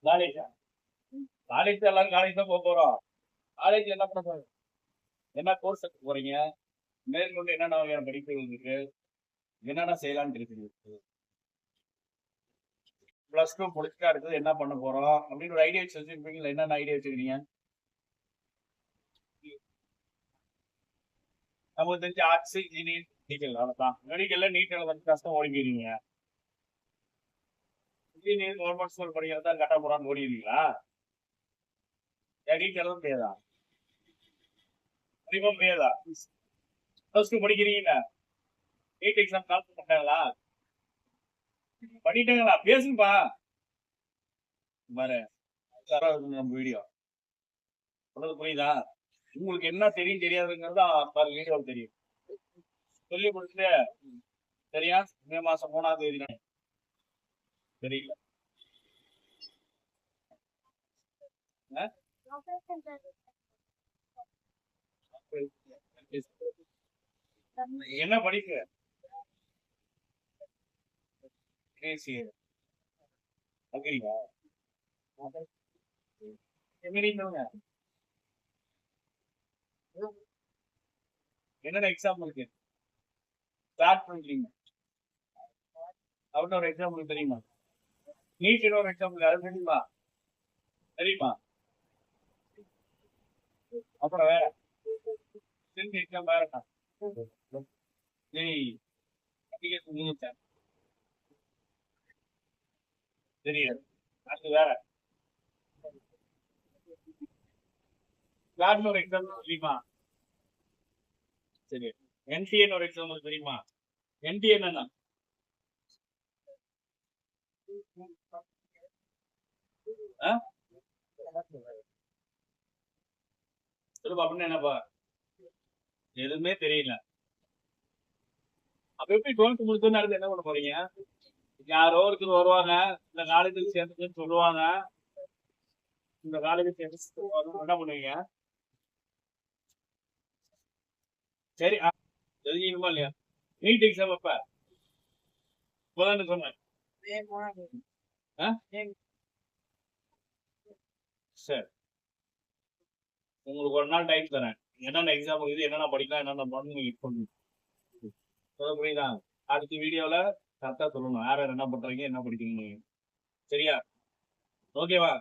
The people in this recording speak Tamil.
காலேஜா? காலேஜ் எல்லாரும் காலேஜ் தான் போறோம். காலேஜ் என்ன பண்ண போறோம்? என்ன கோர்ஸ் எடுக்க போறீங்க? மேற்கொண்டு என்னென்ன வகையான படிப்புகள் இருக்கு? என்னென்ன செய்யலாம்னு இருக்குது? பிளஸ் டூ முடிச்சுட்டு அடுத்தது என்ன பண்ண போறோம் அப்படின்னு ஒரு ஐடியா வச்சிருப்பீங்களா? என்னென்ன ஐடியா வச்சிருக்கீங்க? நமக்கு தெரிஞ்ச ஆர்ட்ஸ், இன்ஜினியரிங், மெடிக்கல் அவ்வளவுதான். மெடிக்கல்ல நீட் வந்து கஷ்டம் ஓடிக்கிறீங்க. இன்ஜினியரிங் கவர்மெண்ட் ஸ்கூல் படிக்கிறதா கட்ட போறான்னு ஓடிடுவீங்களா? நீட் எழுத முடியாதா? கண்டிப்பா முடியாதா? பிளஸ் டூ படிக்கிறீங்க, நீட் எக்ஸாம் கால் பண்ணிட்டாங்களா? பண்ணிட்டாங்களா? பேசுங்கப்பா. பாரு, நம்ம வீடியோ சொல்றது புரியுதா? உங்களுக்கு என்ன தெரியும் தெரியாதுங்கிறது பாரு வீடியோவில் தெரியும். சொல்லி கொடுத்துட்டு சரியா? மே மாசம் 3ஆம் தேதி தெரியல. என்ன படிக்க என்னென்ன எக்ஸாம் இருக்கு ஸ்டார்ட் பண்ணிக்கிறீங்க? அவுட் ஒரு எக்ஸாம் உங்களுக்கு தெரியுமா? நீட் ஒரு எக்ஸாம் அது தெரியுமா? தெரியுமா? அப்புறம் வேற எக்ஸாம் வேற தெரியாது. அது வேற கிளாஸ் ஒரு எக்ஸாம் தெரியுமா? சரி, என்டிஏன்னு ஒரு எக்ஸாம் தெரியுமா? என்டிஏ என்னன்னா சொல்லுப்பா. அப்படின்னு என்னப்பா? எதுவுமே தெரியல. அப்ப எப்படி 12th முடிச்சோன்னு அடுத்து என்ன பண்ண போறீங்க? யாரோ ஒருத்தர் வருவாங்க, இந்த காலேஜுக்கு சேர்ந்துன்னு சொல்லுவாங்க. இந்த காலேஜுக்கு சேர்ந்து என்ன பண்ணுவீங்க? சரி, தெரிஞ்சுக்கணுமா இல்லையா? நீட் எக்ஸாம் அப்ப இப்பதானே சொன்னேன். சரி, உங்களுக்கு ஒரு நாள் டைம் தரேன். என்னென்ன எக்ஸாம் இருக்குது, என்னென்ன படிக்கலாம், என்னென்ன பண்ணணும் நீங்க பண்ணணும். சொல்ல புரியுதா? அடுத்த வீடியோல கரெக்டா சொல்லணும் யார் யார் என்ன பண்றீங்க, என்ன படிக்கிறீங்க. சரியா? ஓகேவா?